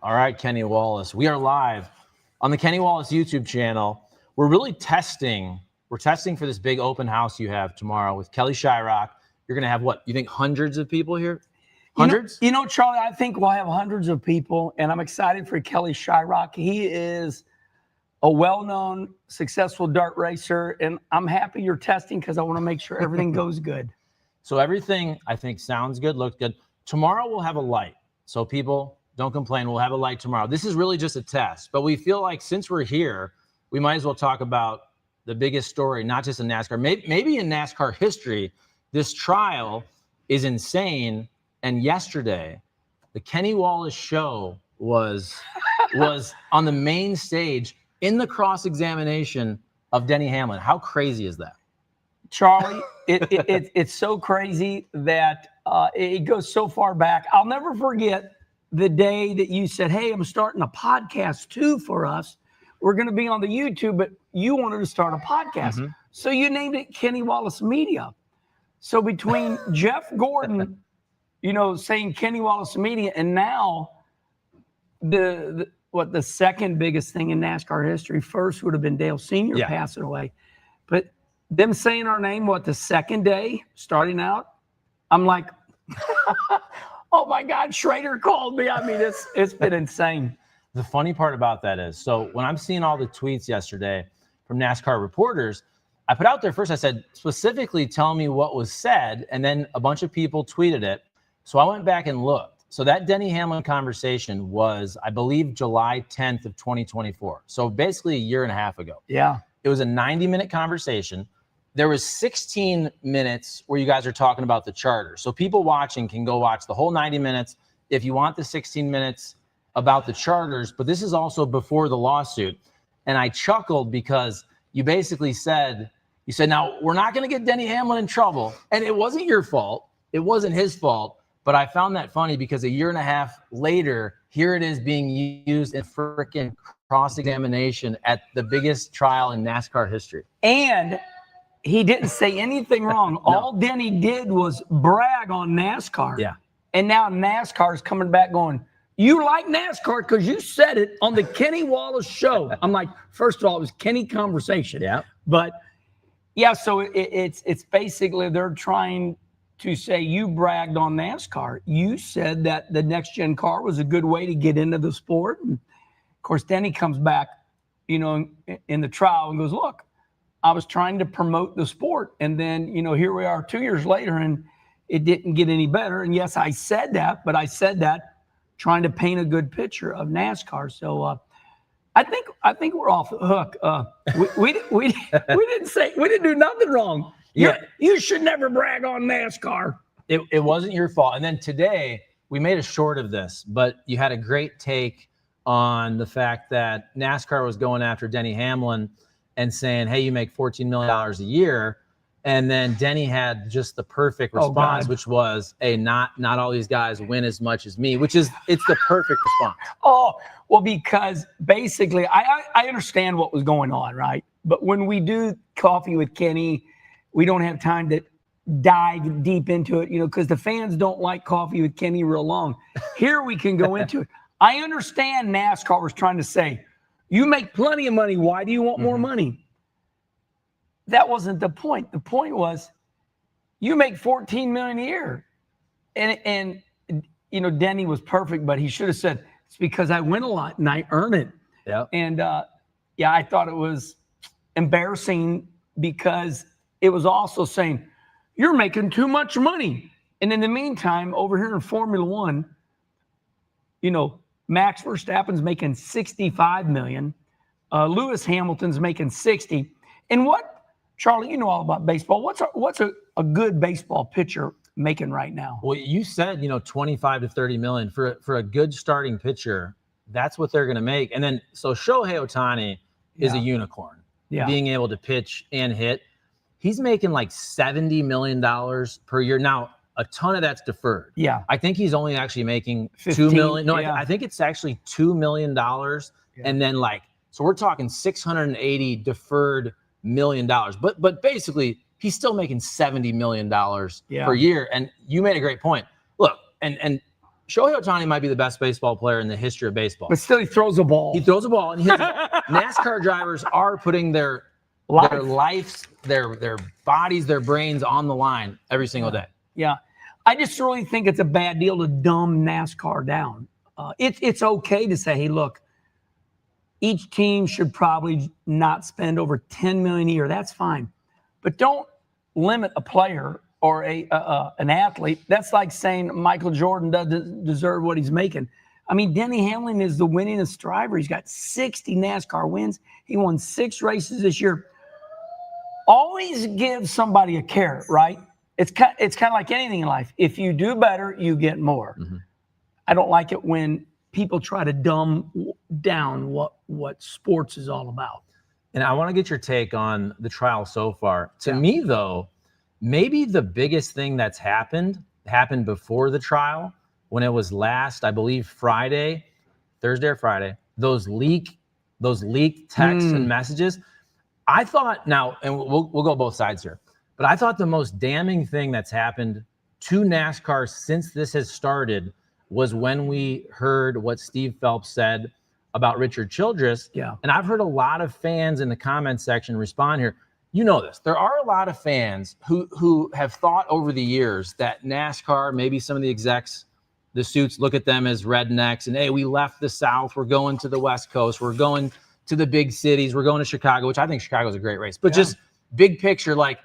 All right, Kenny Wallace. We are live on the Kenny Wallace YouTube channel. We're really testing. We're testing for this big open house you have tomorrow with Kelly Shyrock. You're going to have what? You think hundreds of people here? Hundreds? You know, Charlie, I think we'll have hundreds of people, and I'm excited for Kelly Shyrock. He is a well-known, successful dirt racer, and I'm happy you're testing because I want to make sure everything goes good. So everything, I think, sounds good, looks good. Tomorrow we'll have a light. So people, don't complain. We'll have a light tomorrow. This is really just a test, but we feel like since we're here, we might as well talk about the biggest story, not just in NASCAR, maybe in NASCAR history. This trial is insane. And yesterday, the Kenny Wallace show was on the main stage in the cross-examination of Denny Hamlin. How crazy is that? Charlie, it's so crazy that it goes so far back. I'll never forget the day that you said, hey, I'm starting a podcast too for us. We're going to be on the YouTube, but you wanted to start a podcast. Mm-hmm. So you named it Kenny Wallace Media. So between Jeff Gordon, you know, saying Kenny Wallace Media, and now the second biggest thing in NASCAR history, first would have been Dale Sr. passing away. But them saying our name, the second day, starting out, I'm like, oh my God, Schrader called me. I mean, it's been insane. The funny part about that is, so when I'm seeing all the tweets yesterday from NASCAR reporters, I put out there first, I said, specifically tell me what was said, and then a bunch of people tweeted it. So I went back and looked. So that Denny Hamlin conversation was, I believe, July 10th of 2024. So basically a year and a half ago. Yeah. It was a 90-minute conversation. There was 16 minutes where you guys are talking about the charter. So people watching can go watch the whole 90 minutes if you want the 16 minutes about the charters. But this is also before the lawsuit. And I chuckled because you basically said, now, we're not going to get Denny Hamlin in trouble. And it wasn't your fault. It wasn't his fault. But I found that funny because a year and a half later, here it is being used in freaking cross-examination at the biggest trial in NASCAR history. And he didn't say anything wrong. No. All Denny did was brag on NASCAR. Yeah. And now NASCAR is coming back going, you like NASCAR because you said it on the Kenny Wallace show. I'm like, first of all, it was Kenny conversation. Yeah. But yeah, so it's basically they're trying to say you bragged on NASCAR. You said that the next gen car was a good way to get into the sport. And of course, Denny comes back, you know, in the trial and goes, look, I was trying to promote the sport. And then, you know, here we are 2 years later and it didn't get any better. And yes, I said that, but I said that trying to paint a good picture of NASCAR. So I think we're off the hook. We didn't do nothing wrong. You should never brag on NASCAR. It wasn't your fault. And then today we made a short of this, but you had a great take on the fact that NASCAR was going after Denny Hamlin and saying, hey, you make $14 million a year. And then Denny had just the perfect response, which was, hey, not all these guys win as much as me, it's the perfect response. Oh, well, because basically I understand what was going on, right? But when we do Coffee with Kenny, we don't have time to dive deep into it, you know, because the fans don't like Coffee with Kenny real long. Here we can go into it. I understand NASCAR was trying to say, you make plenty of money. Why do you want more money? That wasn't the point. The point was you make $14 million a year. And you know, Denny was perfect, but he should have said, it's because I win a lot and I earn it. Yeah. And I thought it was embarrassing because it was also saying, you're making too much money. And in the meantime, over here in Formula One, you know, Max Verstappen's making $65 million. Lewis Hamilton's making $60. And what, Charlie, you know all about baseball. What's a good baseball pitcher making right now? Well, you said, you know, 25 to 30 million for a good starting pitcher. That's what they're going to make. And then, so Shohei Ohtani is a unicorn, being able to pitch and hit. He's making like $70 million per year. Now, a ton of that's deferred. Yeah. I think he's only actually making 15, $2 million. No, I think it's actually $2 million. And then so we're talking 680 deferred $1 million. But basically, he's still making $70 million per year. And you made a great point. Look, and Shohei Ohtani might be the best baseball player in the history of baseball. But still, he throws a ball. He throws a ball, and NASCAR drivers are putting their lives, their bodies, their brains on the line every single day. Yeah. I just really think it's a bad deal to dumb NASCAR down. It's okay to say, hey, look, each team should probably not spend over $10 million a year. That's fine. But don't limit a player or an athlete. That's like saying Michael Jordan doesn't deserve what he's making. I mean, Denny Hamlin is the winningest driver. He's got 60 NASCAR wins. He won 6 races this year. Always give somebody a carrot, right? It's kind of like anything in life. If you do better, you get more. Mm-hmm. I don't like it when people try to dumb down what sports is all about. And I want to get your take on the trial so far. To me, though, maybe the biggest thing that's happened before the trial, when it was last, I believe, Thursday or Friday, those leaked texts and messages. I thought, now, and we'll go both sides here, but I thought the most damning thing that's happened to NASCAR since this has started was when we heard what Steve Phelps said about Richard Childress. Yeah. And I've heard a lot of fans in the comments section respond here. You know this. There are a lot of fans who have thought over the years that NASCAR, maybe some of the execs, the suits, look at them as rednecks and, hey, we left the South. We're going to the West Coast. We're going to the big cities. We're going to Chicago, which I think Chicago is a great race. But just big picture, like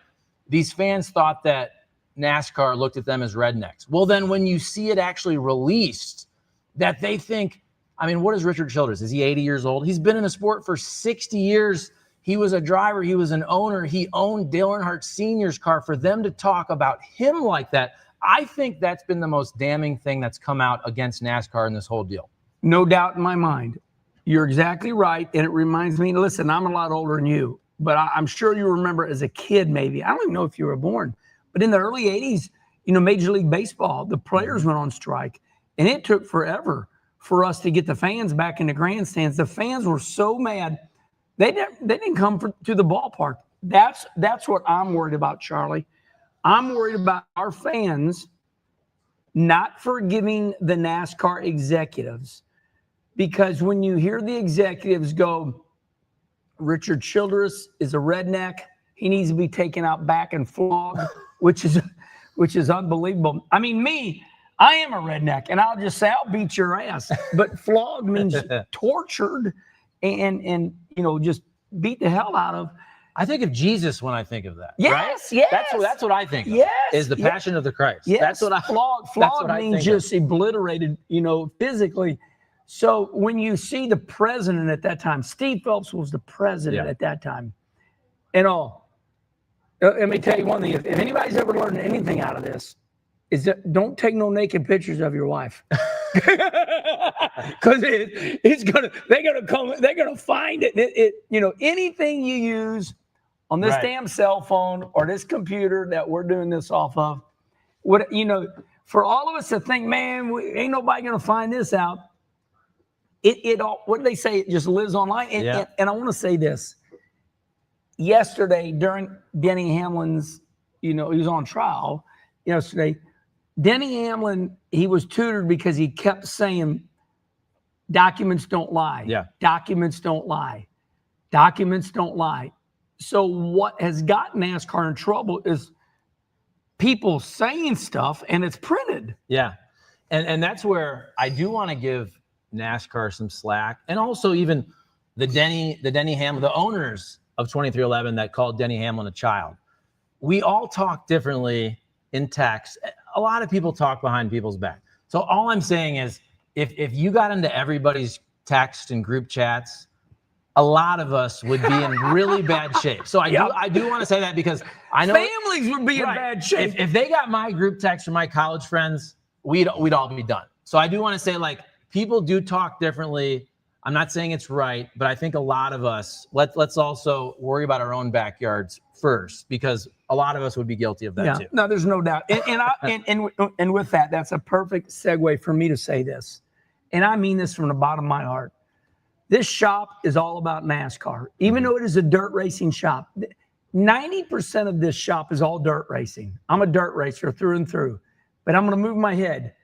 these fans thought that NASCAR looked at them as rednecks. Well, then when you see it actually released, that they think, I mean, what is Richard Childress? Is he 80 years old? He's been in the sport for 60 years. He was a driver. He was an owner. He owned Dale Earnhardt Sr.'s car. For them to talk about him like that, I think that's been the most damning thing that's come out against NASCAR in this whole deal. No doubt in my mind. You're exactly right. And it reminds me, listen, I'm a lot older than you, but I'm sure you remember as a kid, maybe. I don't even know if you were born, but in the early 80s, Major League Baseball, the players went on strike, and it took forever for us to get the fans back in the grandstands. The fans were so mad. They didn't come to the ballpark. That's what I'm worried about, Charlie. I'm worried about our fans not forgiving the NASCAR executives, because when you hear the executives go, Richard Childress is a redneck, he needs to be taken out back and flogged, which is unbelievable. I mean, I am a redneck, and I'll just say I'll beat your ass. But flogged means tortured and just beat the hell out of. I think of Jesus when I think of that. Yes, right? yes. That's what I think of. Yes. Is the passion of the Christ. Yes. That's what I Flogged means just obliterated, physically. So when you see the president at that time, Steve Phelps was the president at that time. And let me tell you one thing. If anybody's ever learned anything out of this, is that don't take no naked pictures of your wife. Because they're gonna find it. Anything you use on this damn cell phone or this computer that we're doing this off of, for all of us to think, man, ain't nobody gonna find this out. It all, what do they say? It just lives online. And I want to say this. Yesterday, during Denny Hamlin's, he was on trial yesterday. Denny Hamlin, he was tutored because he kept saying, documents don't lie. Yeah. Documents don't lie. Documents don't lie. So what has gotten NASCAR in trouble is people saying stuff and it's printed. Yeah. And that's where I do want to give NASCAR some slack, and also even the Denny Hamlin, the owners of 2311 that called Denny Hamlin a child. We all talk differently in text. A lot of people talk behind people's back. So all I'm saying is, if you got into everybody's text and group chats, a lot of us would be in really bad shape. So I do want to say that, because I know families would be in bad shape. If they got my group text from my college friends, we'd all be done. So I do want to say, people do talk differently. I'm not saying it's right, but I think a lot of us, let's also worry about our own backyards first, because a lot of us would be guilty of that too. No, there's no doubt. And with that, that's a perfect segue for me to say this. And I mean this from the bottom of my heart. This shop is all about NASCAR. Even though it is a dirt racing shop, 90% of this shop is all dirt racing. I'm a dirt racer through and through, but I'm going to move my head.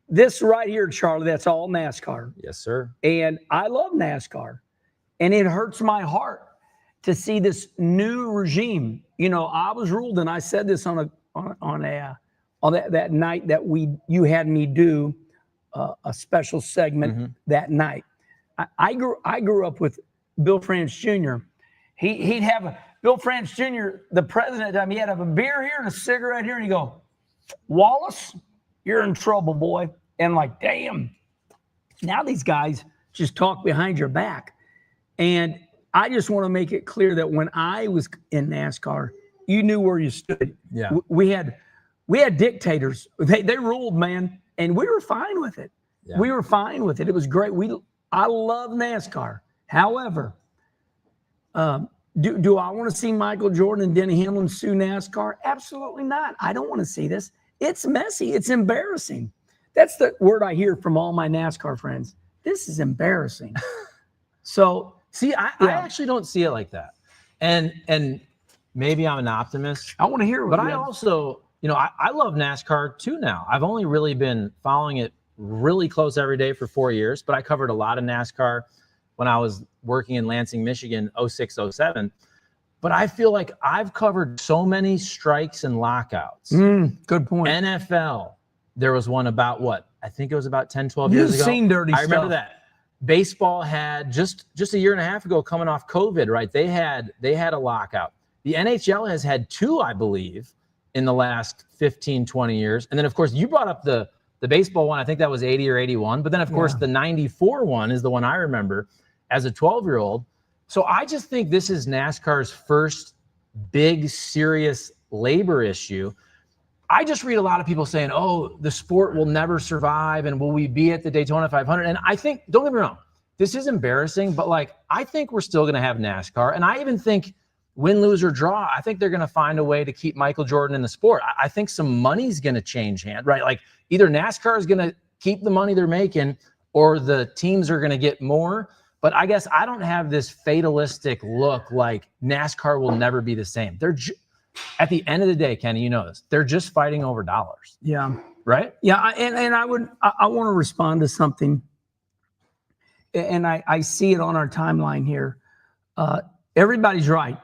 this right here, Charlie, that's all NASCAR. Yes, sir. And I love NASCAR. And it hurts my heart to see this new regime. You know, I was ruled, and I said this on that night that you had me do a special segment that night. I grew up with Bill France Jr. He'd have Bill France Jr., the president. He'd have a beer here and a cigarette here, and he'd go, "Wallace, you're in trouble, boy." And like, damn. Now these guys just talk behind your back. And I just want to make it clear that when I was in NASCAR, you knew where you stood. Yeah. We had dictators. They ruled, man, and we were fine with it. Yeah. We were fine with it. It was great. I love NASCAR. However, do I want to see Michael Jordan and Denny Hamlin sue NASCAR? Absolutely not. I don't want to see this. It's messy. It's embarrassing. That's the word I hear from all my NASCAR friends. This is embarrassing. So, see, I actually don't see it like that. And maybe I'm an optimist. I want to hear it. But I also, I love NASCAR too now. I've only really been following it really close every day for 4 years, but I covered a lot of NASCAR when I was working in Lansing, Michigan, 06, 07. But I feel like I've covered so many strikes and lockouts. Good point. NFL, there was one about what? I think it was about 10, 12 years ago. You've seen dirty stuff. I remember that. Baseball had just a year and a half ago, coming off COVID, right? They had a lockout. The NHL has had 2, I believe, in the last 15, 20 years. And then, of course, you brought up the baseball one. I think that was 80 or 81. But then, of course, the 94 one is the one I remember as a 12-year-old. So I just think this is NASCAR's first big, serious labor issue. I just read a lot of people saying, oh, the sport will never survive, and will we be at the Daytona 500? And I think, don't get me wrong, this is embarrassing, but I think we're still going to have NASCAR. And I even think win, lose, or draw, I think they're going to find a way to keep Michael Jordan in the sport. I think some money's going to change hands, right? Like either NASCAR is going to keep the money they're making or the teams are going to get more. But I guess I don't have this fatalistic look like NASCAR will never be the same. At the end of the day, Kenny, you know this, they're just fighting over dollars. Yeah. Right? Yeah. I want to respond to something. And I see it on our timeline here. Everybody's right.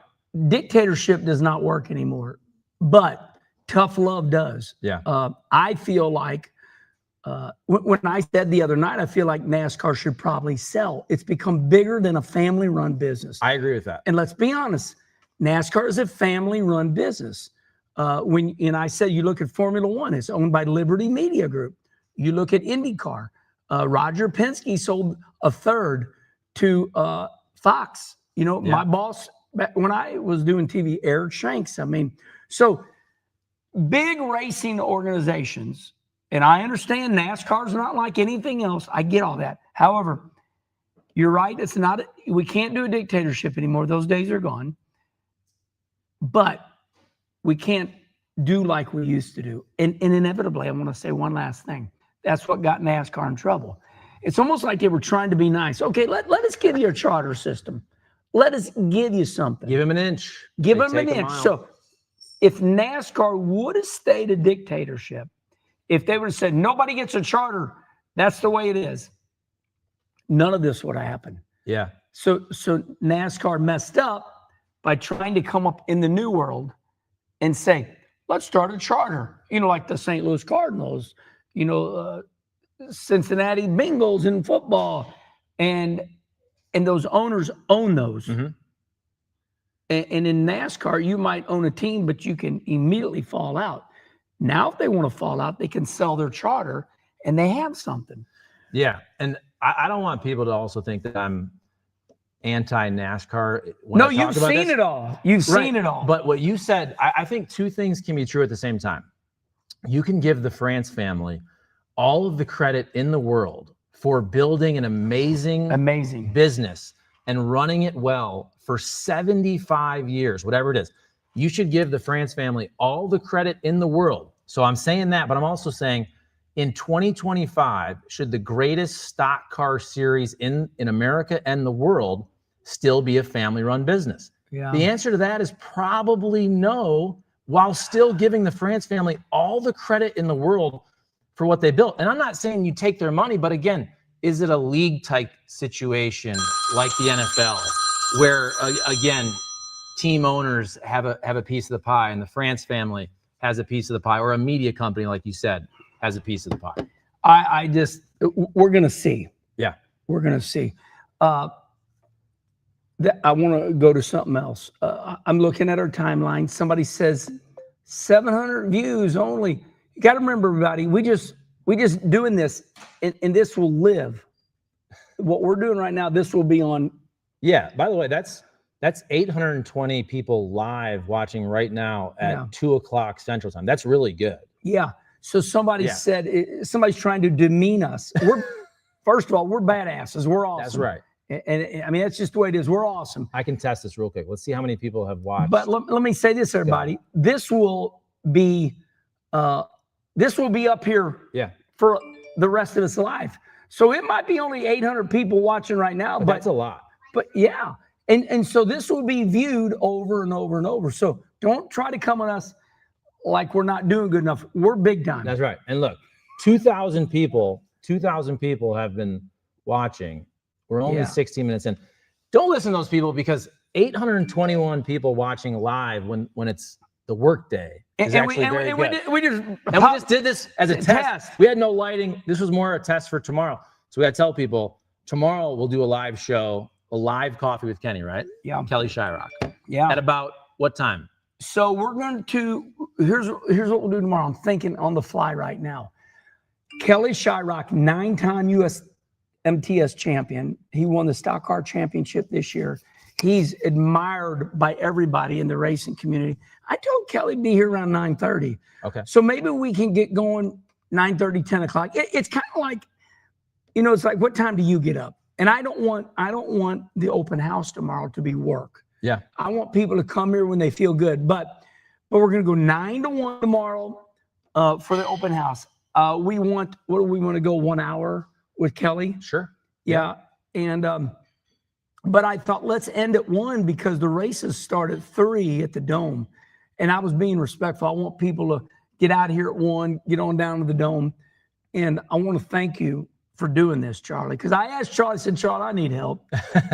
Dictatorship does not work anymore, but tough love does. Yeah. I feel like when I said the other night, I feel like NASCAR should probably sell. It's become bigger than a family-run business. I agree with that. And let's be honest, NASCAR is a family-run business. And I said, you look at Formula One, it's owned by Liberty Media Group. You look at IndyCar. Roger Penske sold a third to Fox. My boss, back when I was doing TV, Eric Shanks. So big racing organizations, and I understand NASCAR's not like anything else. I get all that. However, you're right. We can't do a dictatorship anymore. Those days are gone. But we can't do like we used to do. And inevitably, I want to say one last thing. That's what got NASCAR in trouble. It's almost like they were trying to be nice. Okay, let us give you a charter system. Let us give you something. Give him an inch. Give him an inch. So if NASCAR would have stayed a dictatorship, if they would have said, nobody gets a charter, that's the way it is, none of this would have happened. Yeah. So NASCAR messed up by trying to come up in the new world and say, let's start a charter, like the St. Louis Cardinals, Cincinnati Bengals in football. And those owners own those. Mm-hmm. And in NASCAR, you might own a team, but you can immediately fall out. Now, if they want to fall out, they can sell their charter and they have something. Yeah. And I don't want people to also think that I'm anti-NASCAR. No, you've seen it all. You've seen it all. But what you said, I think two things can be true at the same time. You can give the France family all of the credit in the world for building an amazing business and running it well for 75 years, whatever it is. You should give the France family all the credit in the world. So I'm saying that, but I'm also saying in 2025, should the greatest stock car series in America and the world still be a family-run business? Yeah. The answer to that is probably no, while still giving the France family all the credit in the world for what they built. And I'm not saying you take their money, but again, is it a league type situation like the NFL where, again, team owners have a piece of the pie, and the France family has a piece of the pie, or a media company, like you said, has a piece of the pie? We're going to see. Yeah. We're going to see. I want to go to something else. I'm looking at our timeline. Somebody says 700 views only. You got to remember, everybody, we just doing this, and this will live. What we're doing right now, this will be on. Yeah. By the way, that's 820 people live watching right now at 2:00 Central Time. That's really good. Yeah. So somebody said somebody's trying to demean us. First of all, we're badasses. We're awesome. That's right. And I mean, that's just the way it is. We're awesome. I can test this real quick. Let's see how many people have watched. But let me say this, everybody. This will be up here for the rest of its life. So it might be only 800 people watching right now, but that's a lot. But yeah. And so this will be viewed over and over and over. So don't try to come on us like we're not doing good enough. We're big time. That's right. And look, 2,000 people have been watching. We're only 16 minutes in. Don't listen to those people, because 821 people watching live when it's the work day is actually very good. We just did this as a test. We had no lighting. This was more a test for tomorrow. So we got to tell people tomorrow we'll do a live show, a live coffee with Kenny, right? Yeah. Kelly Shyrock. Yeah. At about what time? So we're going to, here's what we'll do tomorrow. I'm thinking on the fly right now. Kelly Shyrock, 9-time U.S. MTS champion. He won the stock car championship this year. He's admired by everybody in the racing community. I told Kelly to be here around 9:30. Okay. So maybe we can get going 9:30, 10 o'clock. It's kind of like, it's like, what time do you get up? And I don't want the open house tomorrow to be work. Yeah. I want people to come here when they feel good. But we're going to go 9 to 1 tomorrow for the open house. What do we want to go 1 hour with Kelly? Sure. Yeah. And, but I thought let's end at 1 because the races start at 3 at the Dome. And I was being respectful. I want people to get out of here at 1, get on down to the Dome. And I want to thank you for doing this, Charlie. Because I asked Charlie, I said, Charlie, I need help.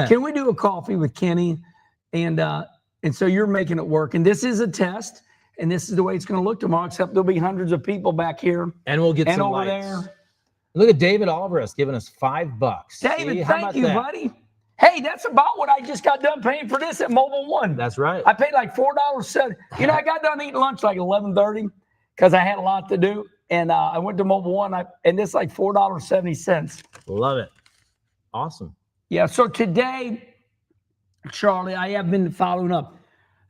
Can we do a coffee with Kenny? And so you're making it work. And this is a test. And this is the way it's going to look tomorrow, except there'll be hundreds of people back here. And we'll get some over lights. There. Look at David Alvarez giving us $5. David, thank you, buddy. Hey, that's about what I just got done paying for this at Mobile One. That's right. I paid like $4.70. I got done eating lunch like 11:30 because I had a lot to do. And I went to Mobile One, and it's like $4.70. Love it. Awesome. Yeah, so today, Charlie, I have been following up.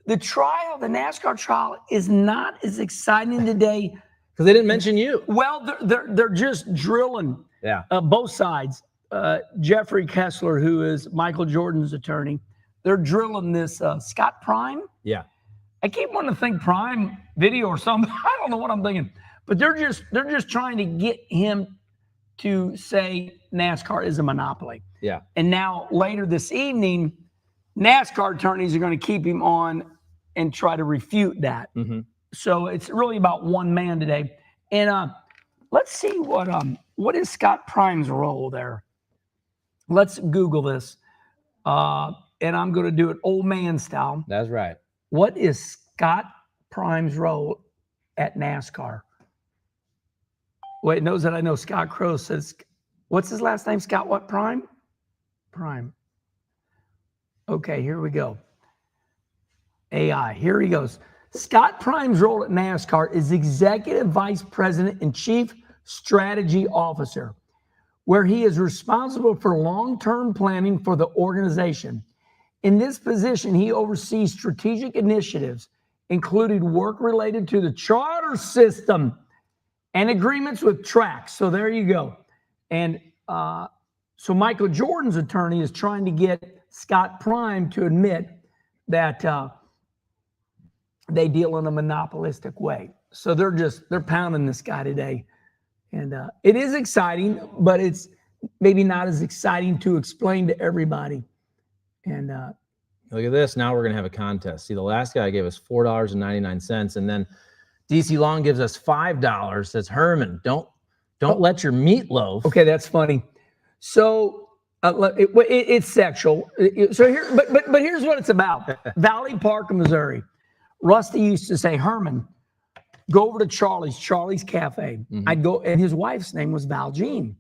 The NASCAR trial is not as exciting today. Because they didn't mention you. Well, they're just drilling both sides. Jeffrey Kessler, who is Michael Jordan's attorney, they're drilling this Scott Prime. Yeah. I keep wanting to think Prime Video or something. I don't know what I'm thinking. But they're just trying to get him to say NASCAR is a monopoly. Yeah. And now later this evening, NASCAR attorneys are going to keep him on and try to refute that. Mm-hmm. So it's really about one man today. And let's see what is Scott Prime's role there. Let's Google this. And I'm going to do it old man style. That's right. What is Scott Prime's role at NASCAR? Wait, knows that I know Scott Crow says, what's his last name? Scott what? Prime? Prime. Okay, here we go. AI, here he goes. Scott Prime's role at NASCAR is Executive Vice President and Chief Strategy Officer, where he is responsible for long-term planning for the organization. In this position, he oversees strategic initiatives, including work related to the charter system and agreements with tracks. So there you go. And so Michael Jordan's attorney is trying to get Scott Prime to admit that they deal in a monopolistic way. So they're pounding this guy today. And it is exciting, but it's maybe not as exciting to explain to everybody. And look at this. Now we're going to have a contest. See, the last guy gave us $4.99. And then DC Long gives us $5. Says, Herman, don't Don't let your meatloaf. Okay, that's funny. So it's sexual. So here, but here's what it's about. Valley Park, Missouri. Rusty used to say, Herman, go over to Charlie's Cafe. I'd go, and his wife's name was Val Jean.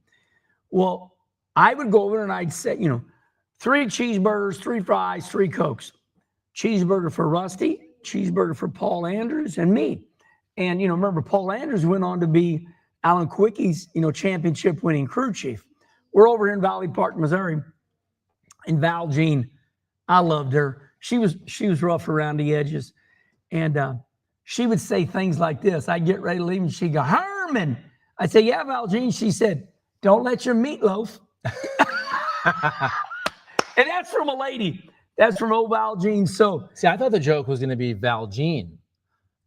Well, I would go over and I'd say, 3 cheeseburgers, 3 fries, 3 Cokes. Cheeseburger for Rusty, cheeseburger for Paul Andrews, and me. And, remember, Paul Andrews went on to be Alan Quickie's, championship winning crew chief. We're over here in Valley Park, Missouri. And Val Jean, I loved her. She was rough around the edges. And she would say things like this. I'd get ready to leave and she'd go, Herman. I'd say, yeah, Val Jean. She said, don't let your meatloaf. And that's from a lady. That's from old Val Jean. So, see, I thought the joke was going to be Val Jean.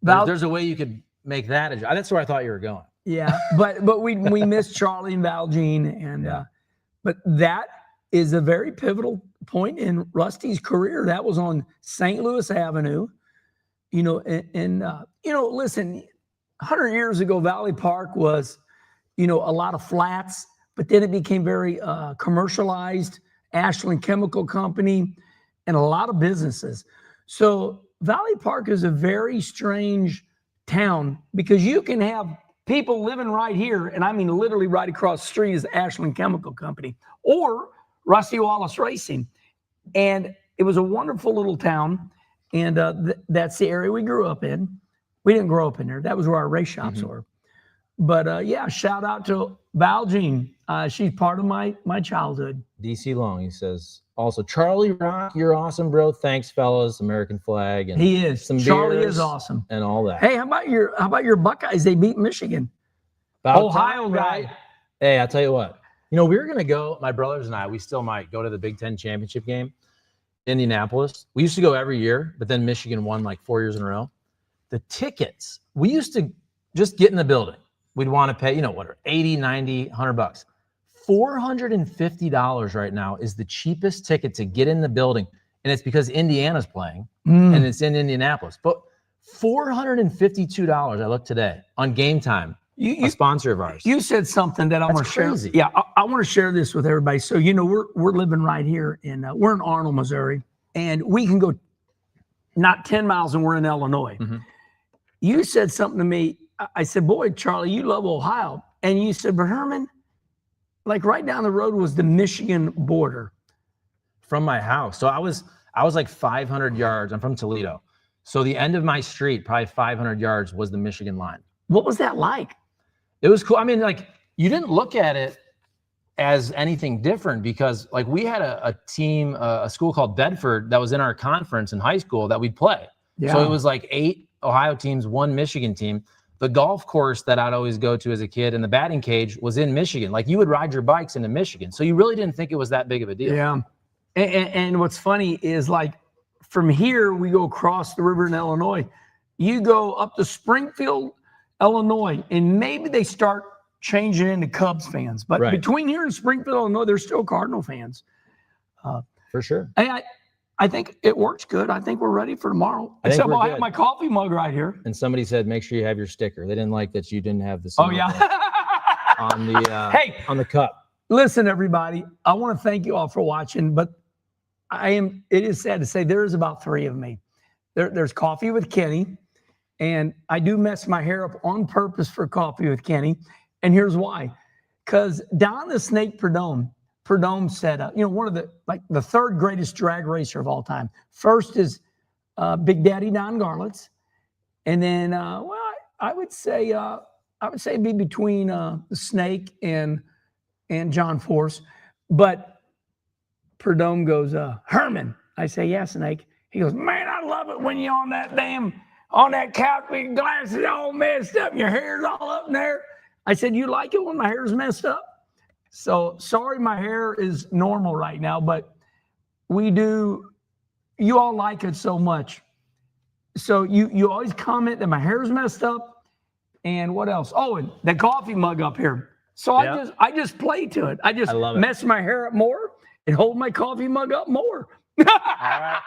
There's a way you could make that. That's where I thought you were going. Yeah, but we miss Charlie and Val Jean, and but that is a very pivotal point in Rusty's career. That was on St. Louis Avenue, listen, 100 years ago, Valley Park was, a lot of flats, but then it became very commercialized. Ashland Chemical Company, and a lot of businesses. So Valley Park is a very strange town because you can have people living right here, and I mean literally right across the street is Ashland Chemical Company or Rusty Wallace Racing. And it was a wonderful little town, and that's the area we grew up in. We didn't grow up in there. That was where our race shops were. But shout out to Val Jean. She's part of my childhood. DC Long, he says. Also, Charlie Rock, you're awesome, bro. Thanks, fellas. American flag. And he is. Some Charlie is awesome. And all that. Hey, how about your Buckeyes? They beat Michigan. Ohio guy. Right? Hey, I'll tell you what. We were going to go, my brothers and I, we still might go to the Big Ten championship game, Indianapolis. We used to go every year, but then Michigan won like 4 years in a row. The tickets, we used to just get in the building. We'd want to pay, $80, $90, $100. $450 right now is the cheapest ticket to get in the building. And it's because Indiana's playing and it's in Indianapolis. But $452, I looked today on Game Time, a sponsor of ours. You said something that I want to share. Yeah, I want to share this with everybody. So, we're living right here we're in Arnold, Missouri, and we can go not 10 miles and we're in Illinois. You said something to me. I said, boy, Charlie, you love Ohio. And you said, but Herman, like right down the road was the Michigan border. From my house. So I was like 500 yards. I'm from Toledo. So the end of my street, probably 500 yards, was the Michigan line. What was that like? It was cool. I mean, like, you didn't look at it as anything different because, like, we had a team, a school called Bedford that was in our conference in high school that we'd play. Yeah. So it was like 8 Ohio teams, 1 Michigan team. The golf course that I'd always go to as a kid and the batting cage was in Michigan. Like, you would ride your bikes into Michigan. So you really didn't think it was that big of a deal. Yeah. And what's funny is, like, from here, we go across the river in Illinois. You go up to Springfield, Illinois, and maybe they start changing into Cubs fans. But between here and Springfield, Illinois, they're still Cardinal fans. For sure. I think it works good. I think we're ready for tomorrow. Except I have my coffee mug right here. And somebody said, make sure you have your sticker. They didn't like that you didn't have the on the cup. Listen, everybody, I want to thank you all for watching, but it is sad to say there is about 3 of me. There's Coffee with Kenny, and I do mess my hair up on purpose for Coffee with Kenny. And here's why. Because Don the Snake Perdome said, one of the 3rd greatest drag racer of all time. First is Big Daddy Don Garlitz, and then I would say it'd be between the Snake and John Force. But Perdome goes, Herman. I say, yeah, Snake. He goes, man, I love it when you're on that couch with your glasses all messed up, and your hair's all up in there. I said, you like it when my hair's messed up? So sorry, my hair is normal right now, but you all like it so much. So you always comment that my hair's messed up. And what else? Oh, and the coffee mug up here. So I just play to it. I just mess my hair up more and hold my coffee mug up more. All right.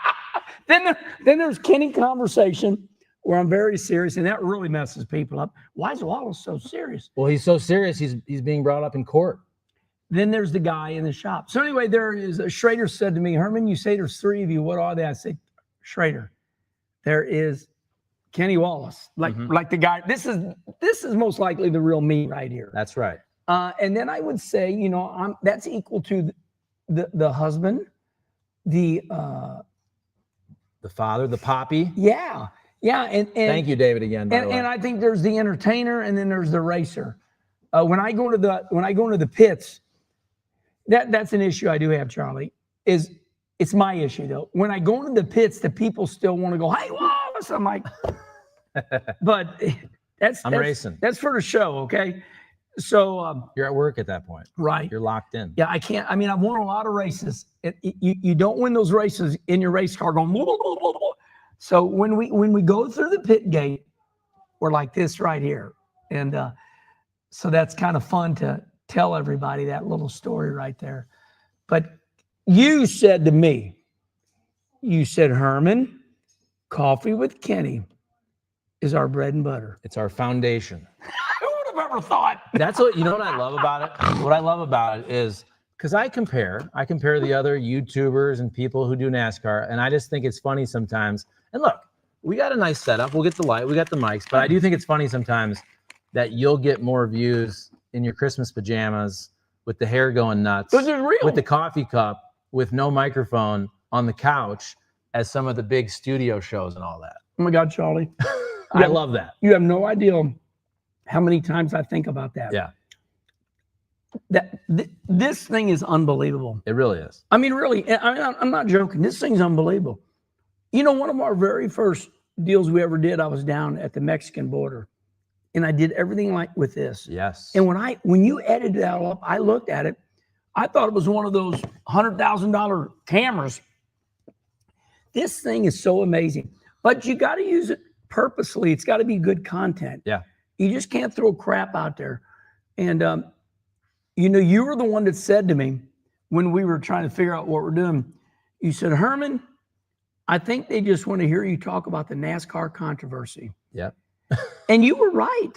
Then there's Kenny Conversation. where I'm very serious, and that really messes people up. Why is Wallace so serious? Well, he's so serious. He's being brought up in court. Then there's the guy in the shop. So anyway, Schrader said to me, Herman, you say there's 3 of you. What are they? I said, Schrader, there is Kenny Wallace, like the guy. This is most likely the real me right here. That's right. And then I would say, that's equal to the husband, the father, the poppy. Yeah. And thank you, David, again. By the way. And I think there's the entertainer, and then there's the racer. When I go into the pits, that's an issue I do have, Charlie. It's my issue though. When I go into the pits, the people still want to go, hey, Wallace. I'm like, but that's racing. That's for the show, okay? So you're at work at that point, right? You're locked in. Yeah, I can't. I mean, I've won a lot of races. You don't win those races in your race car going. Blah, blah, blah, blah, blah. So when we go through the pit gate, we're like this right here, and so that's kind of fun to tell everybody that little story right there. But you said to me, Herman, coffee with Kenny is our bread and butter. It's our foundation. Who would have ever thought? That's what what I love about it. What I love about it is because I compare the other YouTubers and people who do NASCAR, and I just think it's funny sometimes. And look, we got a nice setup. We'll get the light, we got the mics, but I do think it's funny sometimes that you'll get more views in your Christmas pajamas with the hair going nuts, this is real, with the coffee cup, with no microphone on the couch, as some of the big studio shows and all that. Oh my God, Charlie. I love that. You have no idea how many times I think about that. Yeah. This thing is unbelievable. It really is. I mean, really, I'm not joking. This thing's unbelievable. One of our very first deals we ever did, I was down at the Mexican border, and I did everything like with this. Yes. And when you edited that up, I looked at it. I thought it was one of those $100,000 cameras. This thing is so amazing, but you got to use it purposely. It's got to be good content. Yeah. You just can't throw crap out there. And, you were the one that said to me when we were trying to figure out what we're doing, you said, Herman, I think they just want to hear you talk about the NASCAR controversy. Yeah. And you were right,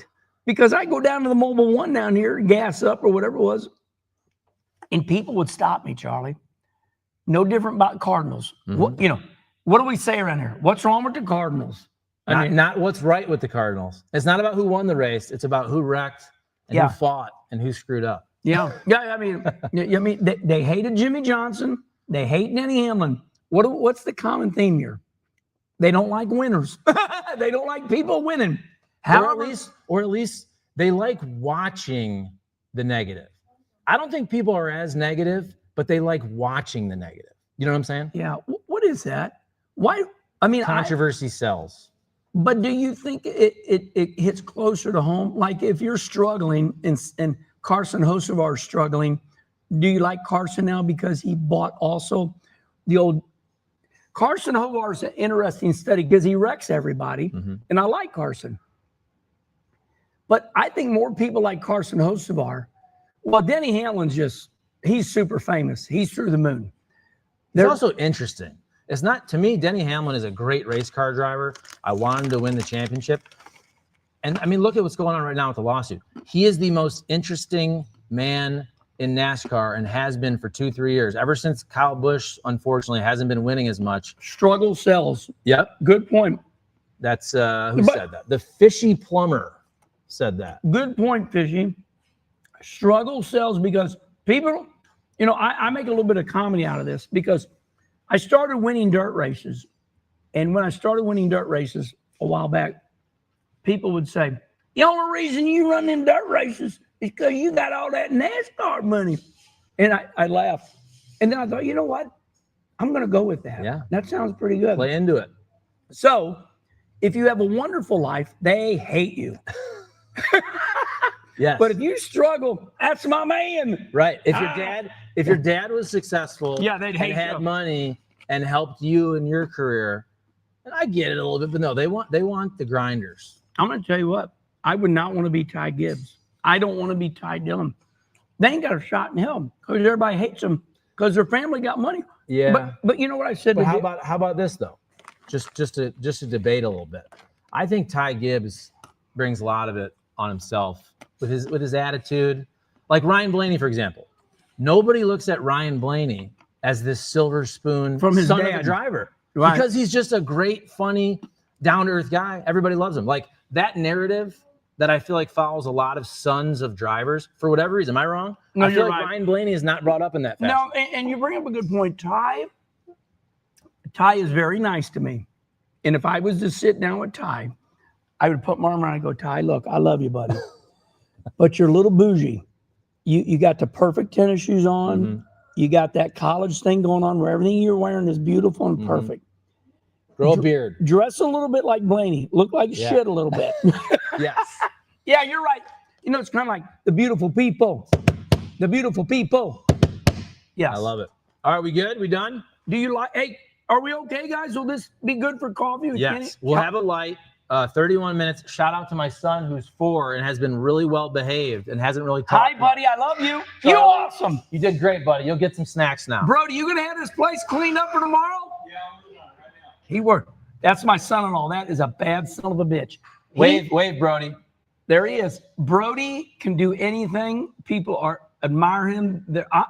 because I go down to the Mobile One down here, gas up or whatever it was, and people would stop me, Charlie. No different about Cardinals. Mm-hmm. What do we say around here? What's wrong with the Cardinals? Not what's right with the Cardinals. It's not about who won the race. It's about who wrecked and who fought and who screwed up. Yeah. I mean, they hated Jimmy Johnson. They hate Denny Hamlin. What's the common theme here? They don't like winners. They don't like people winning. Or at least they like watching the negative. I don't think people are as negative, but they like watching the negative. You know what I'm saying? Yeah. What is that? Why? I mean, controversy sells. But do you think it hits closer to home? Like if you're struggling and Carson Hocevar is struggling, do you like Carson now because he bought also the old Carson Hocevar is an interesting study because he wrecks everybody, and I like Carson. But I think more people like Carson Hocevar. Well, Denny Hamlin's he's super famous. He's through the moon. It's also interesting. It's not, to me, Denny Hamlin is a great race car driver. I want him to win the championship. And I mean, look at what's going on right now with the lawsuit. He is the most interesting man in NASCAR and has been for 2-3 years. Ever since Kyle Busch, unfortunately, hasn't been winning as much. Struggle sells. Yep. Good point. That's who said that? The Fishy Plumber said that. Good point, Fishy. Struggle sells because people, I make a little bit of comedy out of this because I started winning dirt races. And when I started winning dirt races a while back, people would say, the only reason you run them dirt races is because you got all that NASCAR money. And I laughed. And then I thought, you know what? I'm going to go with that. Yeah. That sounds pretty good. Play into it. So if you have a wonderful life, they hate you. Yes. But if you struggle, that's my man. Right. If your dad was successful, they'd hate and had you. Money and helped you in your career, and I get it a little bit, but no, they want the grinders. I'm going to tell you what, I would not want to be Ty Gibbs. I don't want to be Ty Dillon. They ain't got a shot in hell because everybody hates them because their family got money. Yeah. But you know what I said? But how about this though? Just to debate a little bit. I think Ty Gibbs brings a lot of it on himself with his attitude. Like Ryan Blaney, for example. Nobody looks at Ryan Blaney as this silver spoon From his son dad. of a driver. Right. Because he's just a great, funny, down-to-earth guy. Everybody loves him. Like that narrative that I feel like follows a lot of sons of drivers for whatever reason. Am I wrong? No, I feel you're like right. Ryan Blaney is not brought up in that fashion. No, and you bring up a good point. Ty is very nice to me. And if I was to sit down with Ty, I would put my arm around and go, Ty, look, I love you, buddy. But you're a little bougie. You got the perfect tennis shoes on. Mm-hmm. You got that college thing going on where everything you're wearing is beautiful and perfect. Grow a beard. Dress a little bit like Blaney. Look like shit a little bit. Yes. Yeah, you're right. You know, it's kind of like the beautiful people. The beautiful people. Yes. I love it. All right, we good? We done? Do you like, hey, are we okay, guys? Will this be good for coffee with Kenny? Yes. We'll have a light. 31 minutes. Shout out to my son who's 4 and has been really well behaved and hasn't really talked. Hi, buddy. I love you. Charlie, You awesome. You did great, buddy. You'll get some snacks now. Brody, you going to have this place cleaned up for tomorrow? Yeah, I'm doing it right now. He worked. That's my son-in-law. That is a bad son of a bitch. Wave, Brody. There he is. Brody can do anything. People admire him.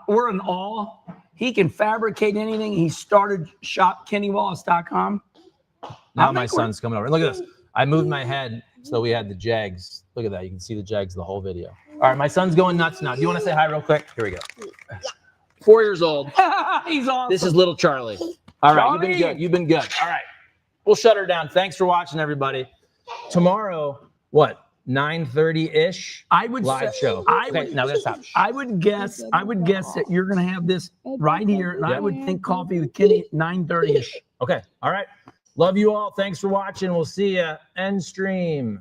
We're in awe. He can fabricate anything. He started shopkennywallace.com. Now my son's coming over. Look at this. I moved my head so we had the Jags. Look at that. You can see the Jags the whole video. All right, my son's going nuts now. Do you want to say hi real quick? Here we go. 4 years old. He's awesome. This is little Charlie. All right, Charlie. you've been good. You've been good. All right. We'll shut her down. Thanks for watching, everybody. Tomorrow, what? 9:30-ish I would live say, show. Okay, now let's stop. I would guess that you're going to have this right here, and I would think coffee with Kenny 9:30-ish. Okay. All right. Love you all. Thanks for watching. We'll see you. End stream.